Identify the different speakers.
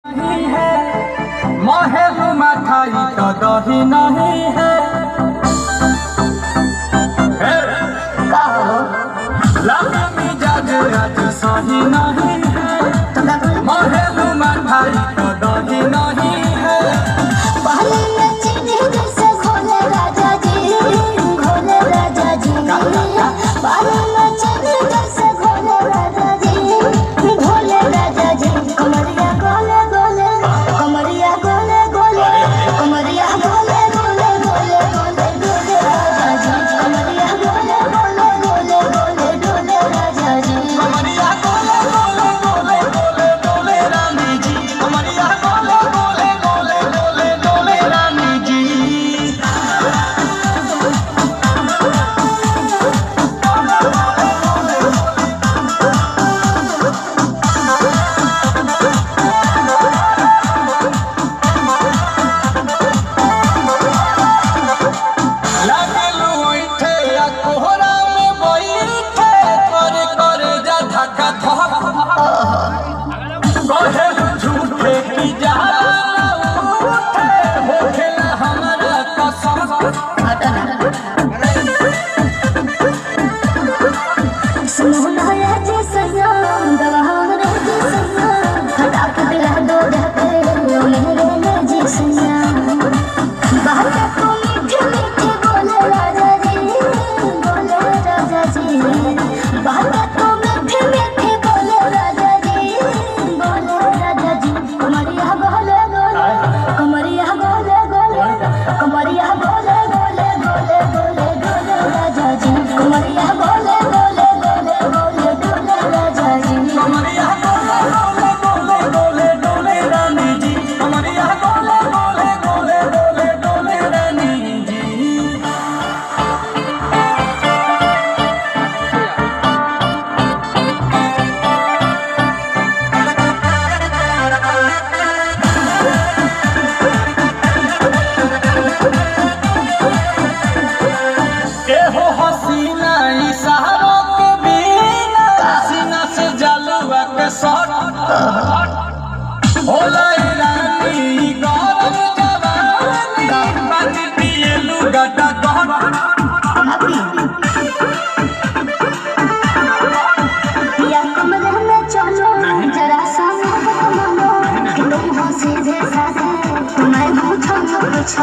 Speaker 1: नहीं है महलू मठाई तो दही नहीं है लगा मिजाज आज सही नहीं है महलू मठाई तो दही नहीं है
Speaker 2: पहले नचने जैसे घोले राजा जी पहले नचने जैसे घोले राजा जी कमरिया गोले गोले कमरिया गोले गोले कमरिया गोले गोले गोले गोले डोले राजा जी कमरिया गोले गोले गोले गोले डोले राजा जी
Speaker 1: कमरिया गोले गोले गोले गोले डोले रानी जी कमरिया गोले गोले गोले गोले डोले रानी जी लागलू ओइठे आ कोहरा में बैठे करे करे जा धक्का धक कहेलू झूठे की जाला उठे होखेला हमरा कसम
Speaker 2: सुनो ये जी सनम दवाम रे जी सनम हटा के दिला दो धके मेरे ले जी सनम बात को मीठे मीठे बोले राजा जी बात को मीठे मीठे बोले राजा जी कमरिया गोले गोले कमरिया गोले गोले कमरिया गोले गोले गोले गोले डोले राजा जी कमरिया गोले गोले गोले गोले डोले राजा जी
Speaker 1: कमरिया गोले गोले गोले गोले डोले रानी जी कमरिया गोले गोले गोले गोले डोले रानी जी के हो हसीना इशारों के बिना सीना से जलवा के सट होला रानी गरम जवानी पानी पिए लुगटा गहन
Speaker 2: या कमरे में चलो जरा सा मोहब्बत मानो कि तुम हो सीधे साधे तुम्हें पूछो कुछ